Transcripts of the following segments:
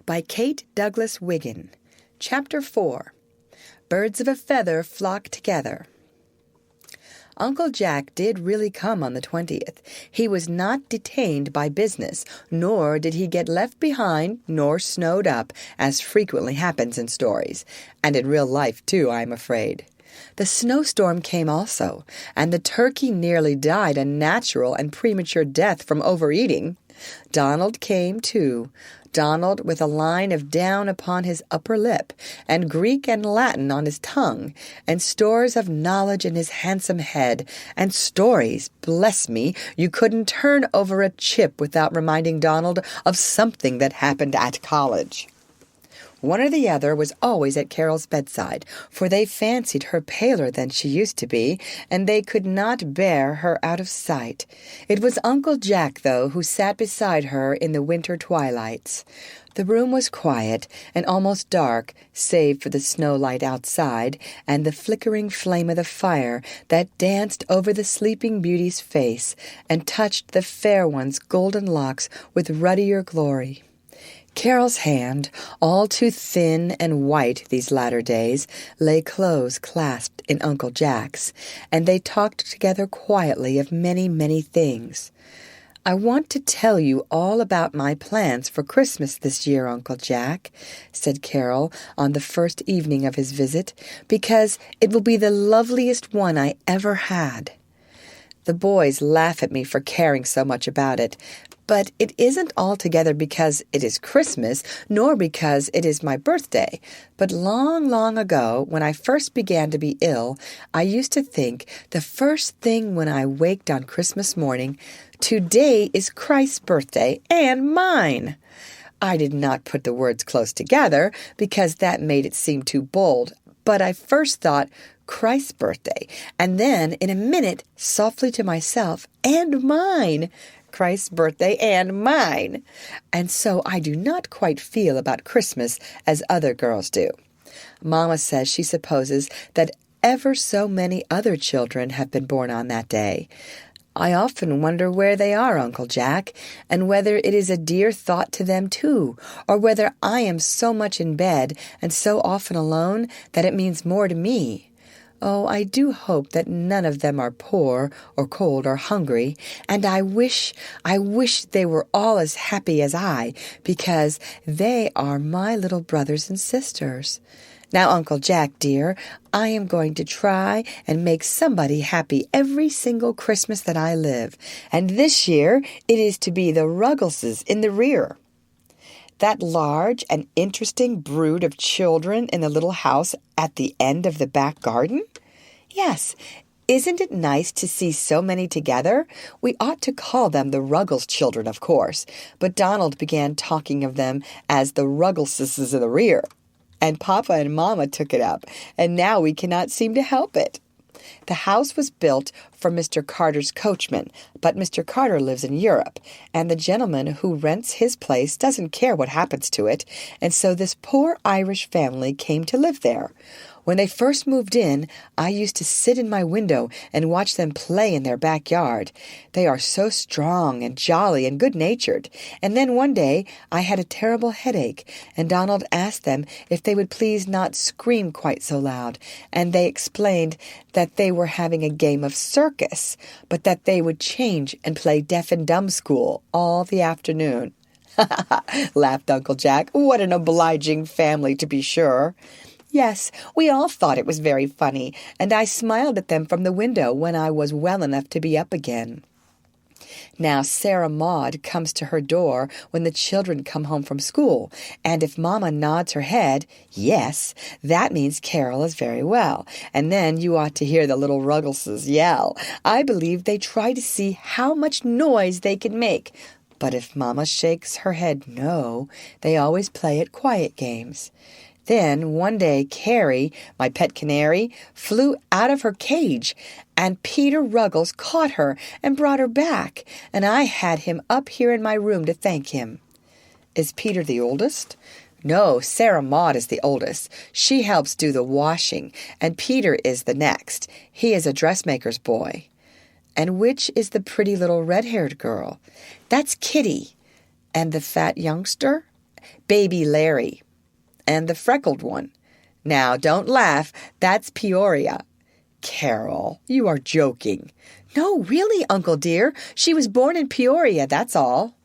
by Kate Douglas Wiggin. Chapter 4. Birds of a Feather Flock Together. Uncle Jack did really come on the 20th. He was not detained by business, nor did he get left behind, nor snowed up, as frequently happens in stories, and in real life, too, I am afraid. The snowstorm came also, and the turkey nearly died a natural and premature death from overeating. Donald came, too. Donald with a line of down upon his upper lip, and Greek and Latin on his tongue, and stores of knowledge in his handsome head, and stories, bless me, you couldn't turn over a chip without reminding Donald of something that happened at college. One or the other was always at Carol's bedside, for they fancied her paler than she used to be, and they could not bear her out of sight. It was Uncle Jack, though, who sat beside her in the winter twilights. The room was quiet and almost dark, save for the snow light outside and the flickering flame of the fire that danced over the sleeping beauty's face and touched the fair one's golden locks with ruddier glory. Carol's hand, all too thin and white these latter days, lay close clasped in Uncle Jack's, and they talked together quietly of many, many things. "I want to tell you all about my plans for Christmas this year, Uncle Jack," said Carol on the first evening of his visit, "because it will be the loveliest one I ever had." The boys laugh at me for caring so much about it, but it isn't altogether because it is Christmas, nor because it is my birthday. But long, long ago, when I first began to be ill, I used to think the first thing when I waked on Christmas morning, today is Christ's birthday and mine. I did not put the words close together because that made it seem too bold, but I first thought Christ's birthday, and then in a minute, softly to myself, and mine. Christ's birthday and mine. And so I do not quite feel about Christmas as other girls do. Mama says she supposes that ever so many other children have been born on that day. I often wonder where they are, Uncle Jack, and whether it is a dear thought to them, too, or whether I am so much in bed and so often alone that it means more to me. Oh, I do hope that none of them are poor or cold or hungry, and I wish they were all as happy as I, because they are my little brothers and sisters. Now, Uncle Jack, dear, I am going to try and make somebody happy every single Christmas that I live, and this year it is to be the Ruggleses in the rear. That large and interesting brood of children in the little house at the end of the back garden? Yes. Isn't it nice to see so many together? We ought to call them the Ruggles children, of course, but Donald began talking of them as the Ruggleses in the rear, and Papa and Mama took it up, and now we cannot seem to help it. The house was built for Mr. Carter's coachman, but Mr. Carter lives in Europe, and the gentleman who rents his place doesn't care what happens to it, and so this poor Irish family came to live there. When they first moved in, I used to sit in my window and watch them play in their backyard. They are so strong and jolly and good-natured. And then one day I had a terrible headache, and Donald asked them if they would please not scream quite so loud, and they explained that they were having a game of circus, but that they would change and play deaf and dumb school all the afternoon. Laughed Uncle Jack. What an obliging family, to be sure. Yes, we all thought it was very funny, and I smiled at them from the window when I was well enough to be up again. Now, Sarah Maud comes to her door when the children come home from school, and if Mama nods her head, yes, that means Carol is very well, and then you ought to hear the little Ruggleses yell. I believe they try to see how much noise they can make, but if Mama shakes her head no, they always play at quiet games. Then, one day, Carrie, my pet canary, flew out of her cage, and Peter Ruggles caught her and brought her back, and I had him up here in my room to thank him. Is Peter the oldest? No, Sarah Maud is the oldest. She helps do the washing, and Peter is the next. He is a dressmaker's boy. And which is the pretty little red-haired girl? That's Kitty. And the fat youngster? Baby Larry. And the freckled one. Now, don't laugh. That's Peoria. Carol, you are joking. No, really, Uncle dear. She was born in Peoria, that's all.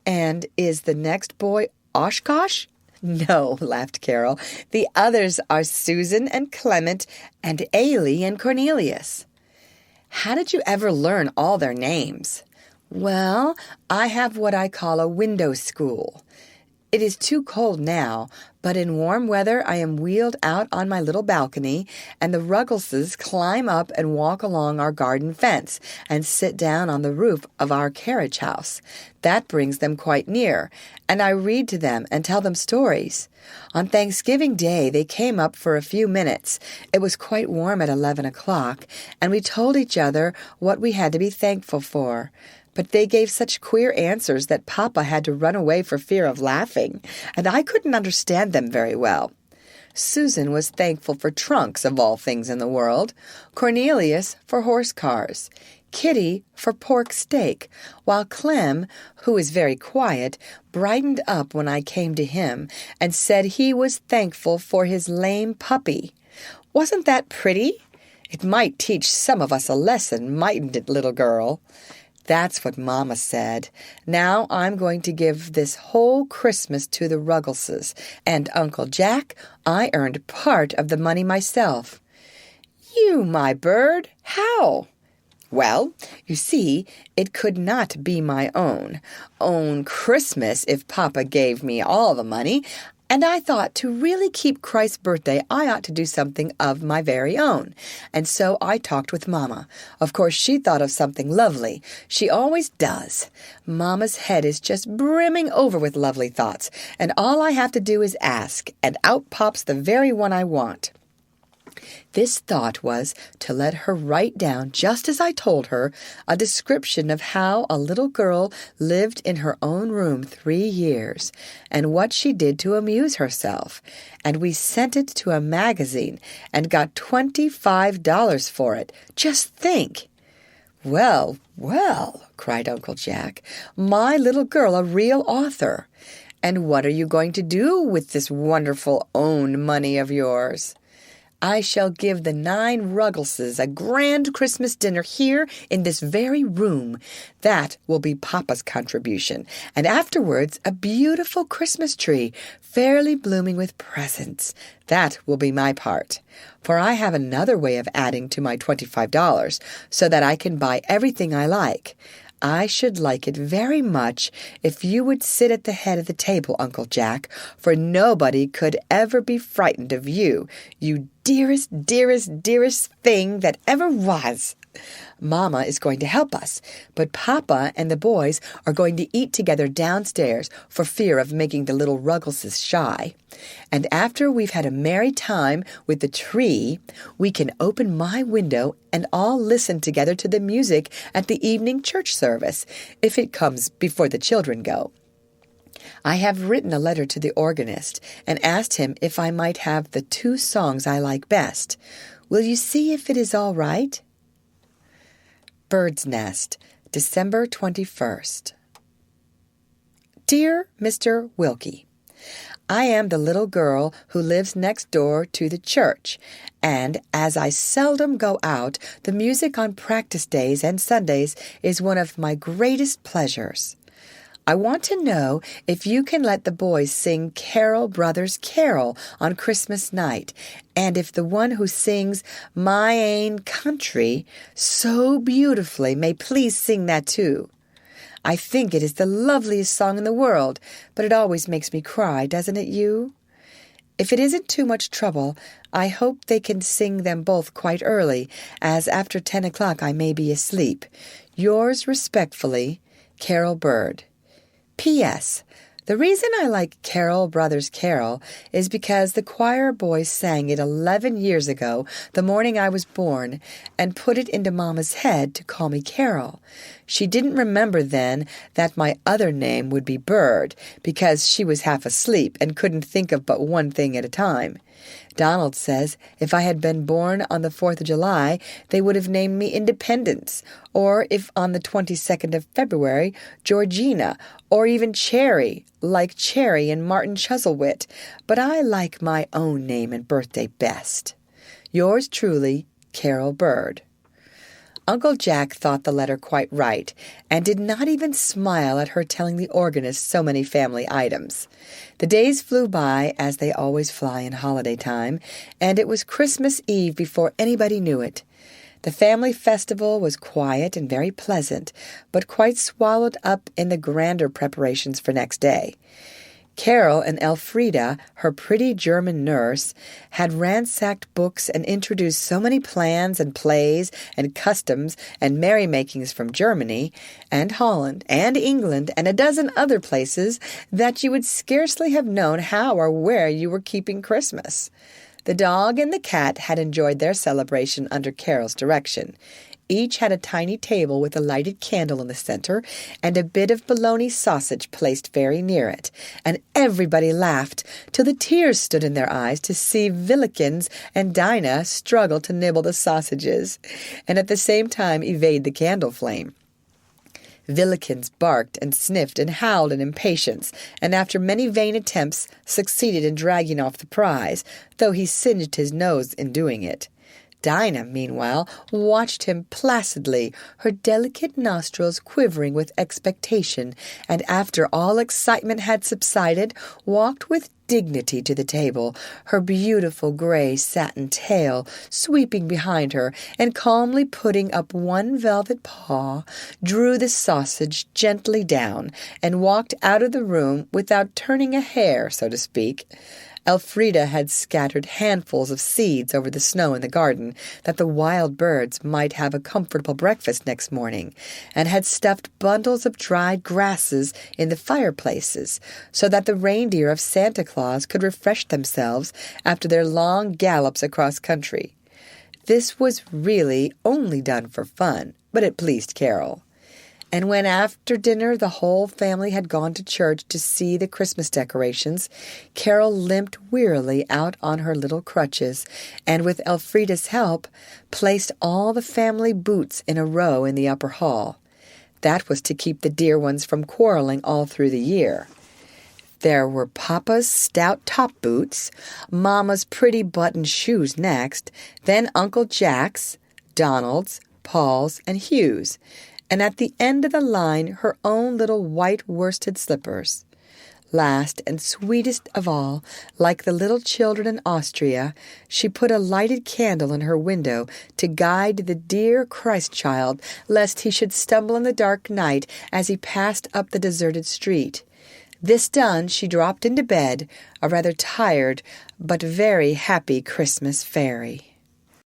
And is the next boy Oshkosh? No, laughed Carol. The others are Susan and Clement and Ailey and Cornelius. How did you ever learn all their names? Well, I have what I call a window school. It is too cold now, but in warm weather I am wheeled out on my little balcony, and the Ruggleses climb up and walk along our garden fence and sit down on the roof of our carriage house. That brings them quite near, and I read to them and tell them stories. On Thanksgiving Day they came up for a few minutes. It was quite warm at 11 o'clock, and we told each other what we had to be thankful for. But they gave such queer answers that Papa had to run away for fear of laughing, and I couldn't understand them very well. Susan was thankful for trunks, of all things in the world, Cornelius for horse cars, Kitty for pork steak, while Clem, who is very quiet, brightened up when I came to him and said he was thankful for his lame puppy. Wasn't that pretty? It might teach some of us a lesson, mightn't it, little girl? That's what Mama said. Now I'm going to give this whole Christmas to the Ruggleses, and Uncle Jack, I earned part of the money myself. You, my bird, how? Well, you see, it could not be my own Christmas if Papa gave me all the money, and I thought to really keep Christ's birthday, I ought to do something of my very own. And so I talked with Mama. Of course, she thought of something lovely. She always does. Mama's head is just brimming over with lovely thoughts, and all I have to do is ask, and out pops the very one I want. This thought was to let her write down, just as I told her, a description of how a little girl lived in her own room 3 years, and what she did to amuse herself. And we sent it to a magazine and got $25 for it. Just think! Well, well, cried Uncle Jack, my little girl a real author. And what are you going to do with this wonderful own money of yours? I shall give the 9 Ruggleses a grand Christmas dinner here in this very room. That will be Papa's contribution. And afterwards, a beautiful Christmas tree, fairly blooming with presents. That will be my part. For I have another way of adding to my $25, so that I can buy everything I like. I should like it very much if you would sit at the head of the table, Uncle Jack, for nobody could ever be frightened of you, you dearest, dearest, dearest thing that ever was. Mama is going to help us, but Papa and the boys are going to eat together downstairs for fear of making the little Ruggleses shy. And after we've had a merry time with the tree, we can open my window and all listen together to the music at the evening church service, if it comes before the children go. I have written a letter to the organist and asked him if I might have the 2 songs I like best. Will you see if it is all right? Bird's Nest, December 21st. Dear Mr. Wilkie, I am the little girl who lives next door to the church, and as I seldom go out, the music on practice days and Sundays is one of my greatest pleasures. I want to know if you can let the boys sing Carol Brothers Carol on Christmas night, and if the one who sings My Ain Country so beautifully may please sing that too. I think it is the loveliest song in the world, but it always makes me cry, doesn't it you? If it isn't too much trouble, I hope they can sing them both quite early, as after 10 o'clock I may be asleep. Yours respectfully, Carol Bird. P.S. The reason I like Carol Brothers Carol is because the choir boys sang it 11 years ago, the morning I was born, and put it into Mama's head to call me Carol. She didn't remember then that my other name would be Bird, because she was half asleep and couldn't think of but one thing at a time. Donald says if I had been born on the 4th of July, they would have named me Independence, or if on the 22nd of February, Georgina, or even Cherry, like Cherry and Martin Chuzzlewit, but I like my own name and birthday best. Yours truly, Carol Bird. Uncle Jack thought the letter quite right, and did not even smile at her telling the organist so many family items. The days flew by, as they always fly in holiday time, and it was Christmas Eve before anybody knew it. The family festival was quiet and very pleasant, but quite swallowed up in the grander preparations for next day. Carol and Elfrida, her pretty German nurse, had ransacked books and introduced so many plans and plays and customs and merrymakings from Germany and Holland and England and a dozen other places that you would scarcely have known how or where you were keeping Christmas. The dog and the cat had enjoyed their celebration under Carol's direction. Each had a tiny table with a lighted candle in the center and a bit of bologna sausage placed very near it, and everybody laughed till the tears stood in their eyes to see Villikins and Dinah struggle to nibble the sausages, and at the same time evade the candle flame. Villikins barked and sniffed and howled in impatience, and after many vain attempts succeeded in dragging off the prize, though he singed his nose in doing it. Dinah, meanwhile, watched him placidly, her delicate nostrils quivering with expectation, and after all excitement had subsided, walked with dignity to the table, her beautiful gray satin tail sweeping behind her, and calmly putting up one velvet paw, drew the sausage gently down, and walked out of the room without turning a hair, so to speak. Elfrida had scattered handfuls of seeds over the snow in the garden, that the wild birds might have a comfortable breakfast next morning, and had stuffed bundles of dried grasses in the fireplaces, so that the reindeer of Santa Claus could refresh themselves after their long gallops across country. This was really only done for fun, but it pleased Carol. And when after dinner the whole family had gone to church to see the Christmas decorations, Carol limped wearily out on her little crutches, and with Elfrida's help, placed all the family boots in a row in the upper hall. That was to keep the dear ones from quarreling all through the year. There were Papa's stout top boots, Mama's pretty buttoned shoes next, then Uncle Jack's, Donald's, Paul's, and Hugh's, and at the end of the line her own little white worsted slippers. Last and sweetest of all, like the little children in Austria, she put a lighted candle in her window to guide the dear Christ-child, lest he should stumble in the dark night as he passed up the deserted street. This done, she dropped into bed, a rather tired but very happy Christmas fairy.